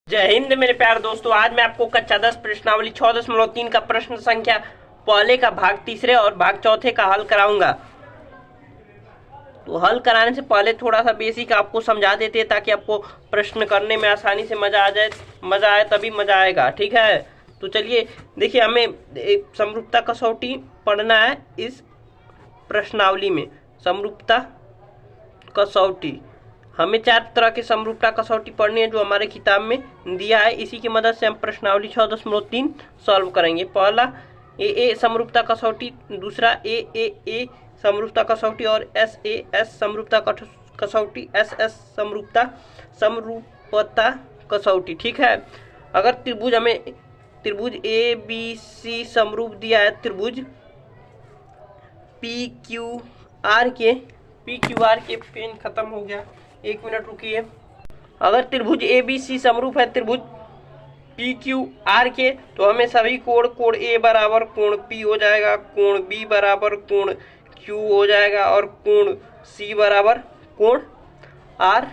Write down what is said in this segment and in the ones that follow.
जय हिंद मेरे प्यारे दोस्तों। आज मैं आपको कक्षा 10 प्रश्नावली 6.3 का प्रश्न संख्या पहले का भाग तीसरे और भाग चौथे का हल कराऊंगा। तो हल कराने से पहले थोड़ा सा बेसिक आपको समझा देते हैं ताकि आपको प्रश्न करने में आसानी से मजा आ जाए। मजा आए तभी मजा आएगा, ठीक है। तो चलिए देखिए, हमें एक समरूपता कसौटी पढ़ना है इस प्रश्नावली में। समरूपता कसौटी हमें 4 तरह के समरूपता कसौटी पढ़नी है जो हमारे किताब में दिया है। इसी की मदद से हम प्रश्नावली 6.3 सॉल्व करेंगे। पहला ए समरूपता कसौटी, दूसरा ए समरूपता कसौटी और एस समरूपता कसौटी, एस समरूपता कसौटी, ठीक है। अगर त्रिभुज ए बी सी समरूप दिया है, त्रिभुज पी क्यू आर के पेन खत्म हो गया, 1 मिनट रुकिए। अगर त्रिभुज ए बी सी समरूप है त्रिभुज पी क्यू आर के, तो हमें सभी कोण ए बराबर कोण पी हो जाएगा, कोण बी बराबर कोण क्यू हो जाएगा और कोण सी बराबर कोण आर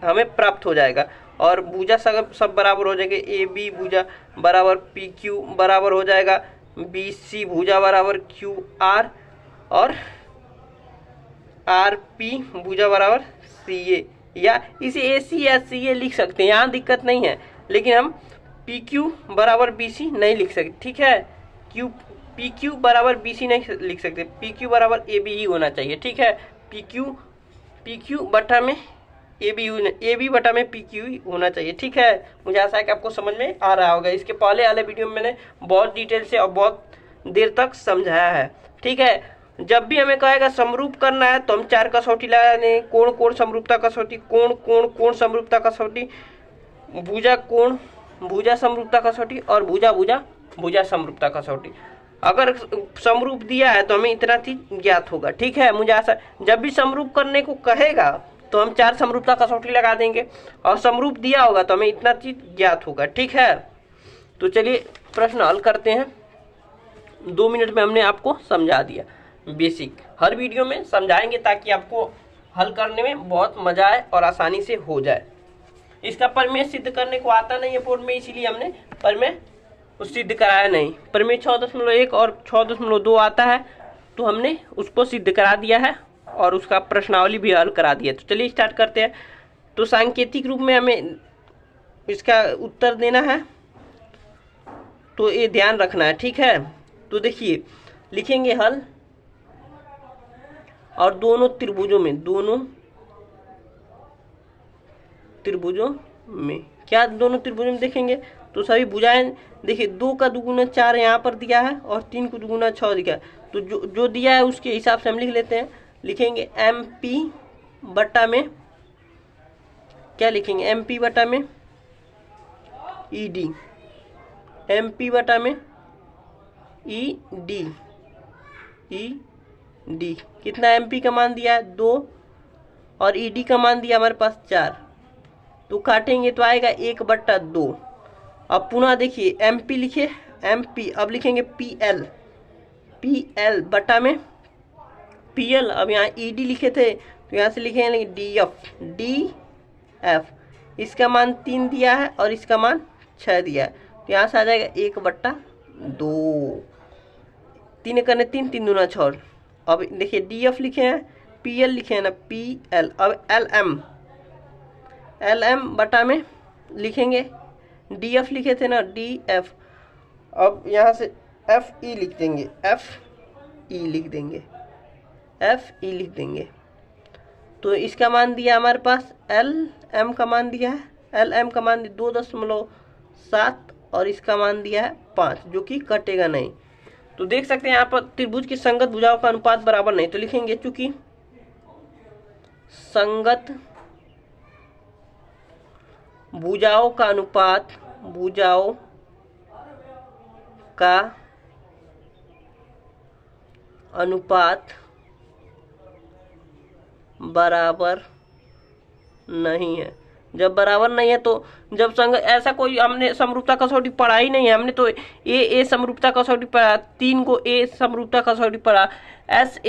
हमें प्राप्त हो जाएगा। और भुजा सब बराबर हो जाएंगे। ए बी भुजा बराबर पी क्यू बराबर हो जाएगा, बी सी भुजा बराबर क्यू आर और आर पी भुजा बराबर सी ए, या इसे ए सी या सी ए लिख सकते हैं, यहाँ दिक्कत नहीं है। लेकिन हम पी क्यू बराबर बी सी नहीं लिख सकते, ठीक है। पी क्यू बराबर बी सी नहीं लिख सकते, पी क्यू बराबर ए बी ही होना चाहिए, ठीक है। पी क्यू बटा में ए बी बटा में पी क्यू होना चाहिए, ठीक है। मुझे आशा है कि आपको समझ में आ रहा होगा। इसके पहले वाले वीडियो में मैंने बहुत डिटेल से और बहुत देर तक समझाया है, ठीक है। जब भी हमें कहेगा समरूप करना है तो हम 4 कसौटी लगा दें। कोण समरूपता कसौटी, कोण समरूपता कसौटी, भुजा समरूपता कसौटी और भुजा समरूपता कसौटी। अगर समरूप दिया है तो हमें इतना चीज ज्ञात होगा, ठीक है। मुझे आशा, जब भी समरूप करने को कहेगा तो हम 4 समरूपता कसौटी लगा देंगे और समरूप दिया होगा तो हमें इतना चीज ज्ञात होगा, ठीक है। तो चलिए प्रश्न हल करते हैं। 2 मिनट में हमने आपको समझा दिया बेसिक। हर वीडियो में समझाएंगे ताकि आपको हल करने में बहुत मजा आए और आसानी से हो जाए। इसका प्रमेय सिद्ध करने को आता नहीं है बोर्ड में, इसीलिए हमने प्रमेय सिद्ध कराया नहीं। प्रमेय 6.1 और 6.2 आता है तो हमने उसको सिद्ध करा दिया है और उसका प्रश्नावली भी हल करा दिया। तो चलिए स्टार्ट करते हैं। तो सांकेतिक रूप में हमें इसका उत्तर देना है, तो ये ध्यान रखना है, ठीक है। तो देखिए, लिखेंगे हल और दोनों त्रिभुजों में क्या, दोनों त्रिभुजों में देखेंगे तो सभी भुजाएं देखिए, 2 का दुगुना 4 यहाँ पर दिया है और 3 को दुगुना 6 दिया है। तो जो दिया है उसके हिसाब से हम लिख लेते हैं। लिखेंगे एम पी बटा में, क्या लिखेंगे, एम पी बटा में ई डी, एम पी बटा में ई डी कितना एमपी का मान दिया है 2 और ईडी का मान दिया हमारे पास 4, तो काटेंगे तो आएगा 1/2। अब पुनः देखिए एमपी लिखे, एमपी, अब लिखेंगे पीएल बटा में पीएल। अब यहाँ ईडी लिखे थे तो यहाँ से लिखेंगे डीएफ, इसका मान 3 दिया है और इसका मान 6 दिया है, तो यहाँ से आ जाएगा 1/2। 3 करने 3, 3 दूना 6। अब देखिए डीएफ लिखे हैं, पीएल लिखे हैं ना, पीएल। अब एलएम बटा में लिखेंगे, डीएफ लिखे थे ना, डीएफ। अब यहाँ से एफई लिख देंगे, एफई लिख देंगे। तो इसका मान दिया हमारे पास, एलएम का मान दिया है, एलएम का मान 2.7 और इसका मान दिया है 5, जो कि कटेगा नहीं। तो देख सकते हैं यहाँ पर त्रिभुज की संगत भुजाओं का अनुपात बराबर नहीं, तो लिखेंगे चूंकि संगत भुजाओं का अनुपात बराबर नहीं है। जब बराबर नहीं है तो जब संग ऐसा कोई हमने समरूपता कसौटी पढ़ा ही नहीं है, हमने तो ए समरूपता कसौटी पढ़ा, 3 को ए समरूपता कसौटी पढ़ा, एस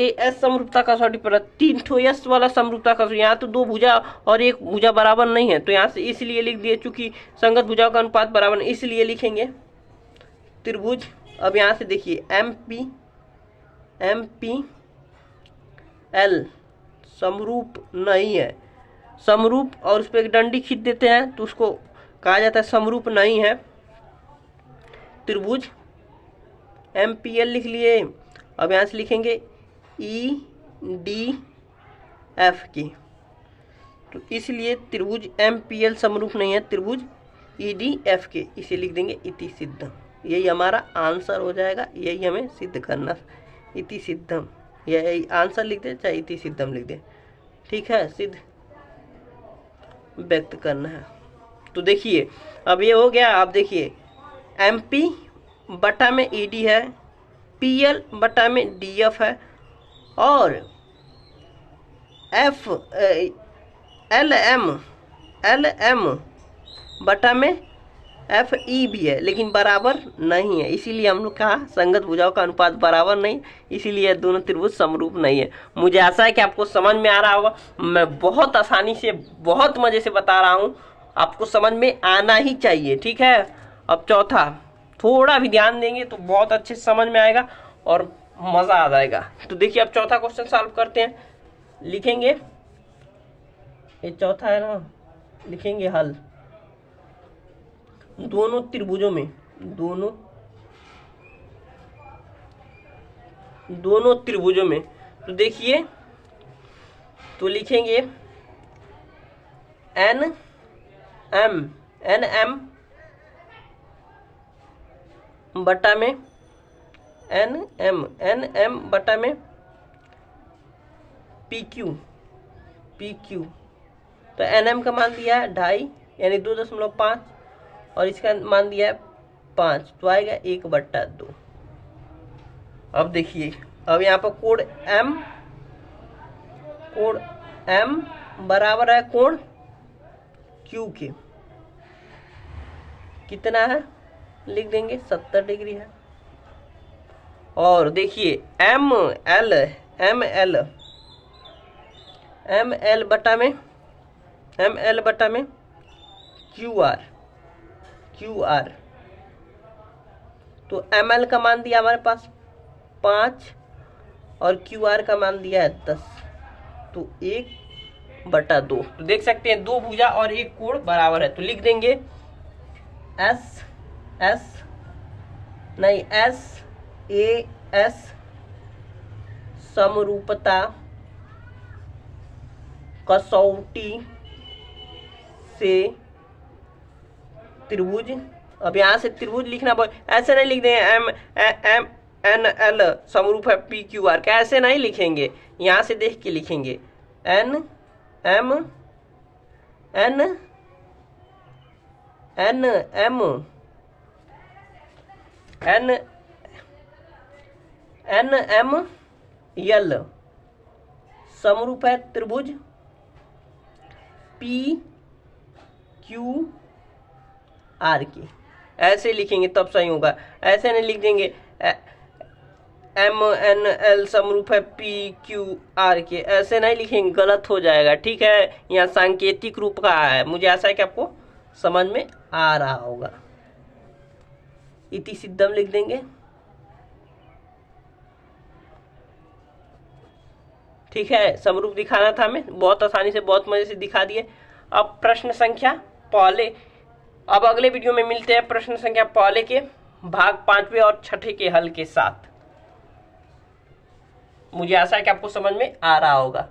समरूपता कसौटी पढ़ा, 3 ठो एस वाला समरूपता कसौटी। यहाँ तो 2 भुजा और 1 भुजा बराबर नहीं है, तो यहाँ से इसलिए लिख दिए, चूंकि संगत भुजाओं का अनुपात बराबर नहीं, इसलिए लिखेंगे त्रिभुज। अब यहाँ से देखिए एम पी एल समरूप नहीं है, समरूप और उस पर एक डंडी खींच देते हैं तो उसको कहा जाता है समरूप नहीं है त्रिभुज। MPL लिख लिए। अब यहाँ से लिखेंगे EDF की, तो इसलिए त्रिभुज MPL समरूप नहीं है त्रिभुज EDF के, इसे लिख देंगे इति सिद्धम। यही हमारा आंसर हो जाएगा, यही हमें सिद्ध करना, इति सिद्धम, यही आंसर लिख दे चाहे इति सिद्धम लिख दे, ठीक है, सिद्ध व्यक्त करना है। तो देखिए अब ये हो गया। अब देखिए MP बटा में ED है, PL बटा में DF है, और LM बटा में FE भी है, लेकिन बराबर नहीं है, इसीलिए हम लोग कहा संगत भुजाओं का अनुपात बराबर नहीं, इसीलिए दोनों त्रिभुज समरूप नहीं है। मुझे आशा है कि आपको समझ में आ रहा होगा। मैं बहुत आसानी से बहुत मजे से बता रहा हूँ, आपको समझ में आना ही चाहिए, ठीक है। अब चौथा, थोड़ा भी ध्यान देंगे तो बहुत अच्छे से समझ में आएगा और मजा आ जाएगा। तो देखिए अब चौथा क्वेश्चन सॉल्व करते हैं। लिखेंगे, ये चौथा है ना, लिखेंगे हल दोनों त्रिभुजों में, दोनों त्रिभुजों में। तो देखिए, तो लिखेंगे NM बटा में NM बटा में PQ। तो NM का मान दिया है 2.5 यानी 2.5 और इसका मान दिया है 5, तो आएगा 1/2। अब देखिए, अब यहाँ पर कोण M बराबर है कोण Q के, कितना है लिख देंगे 70 डिग्री है। और देखिए ML बटा में QR। तो ML का मान दिया हमारे पास 5 और QR का मान दिया है 10, तो 1/2। तो देख सकते हैं 2 भुजा और 1 कोण बराबर है, तो लिख देंगे SAS समरूपता कसौटी से त्रिभुज। अब यहाँ से त्रिभुज लिखना, ऐसे नहीं लिख देंगे MNL समरूप है PQR, कैसे नहीं लिखेंगे, यहाँ से देख के लिखेंगे NM NML समरूप है त्रिभुज PQR की, ऐसे लिखेंगे तब सही होगा। ऐसे नहीं लिख देंगे MNL समरूप है PQR के, ऐसे नहीं लिखेंगे, गलत हो जाएगा, ठीक है। यहाँ सांकेतिक रूप का है। मुझे आशा है कि आपको समझ में आ रहा होगा। इति सिद्धम लिख देंगे, ठीक है। समरूप दिखाना था हमें, बहुत आसानी से बहुत मजे से दिखा दिए। अब प्रश्न संख्या पहले, अब अगले वीडियो में मिलते हैं प्रश्न संख्या पहले के भाग 5वें और 6ठे के हल के साथ। मुझे आशा है कि आपको समझ में आ रहा होगा।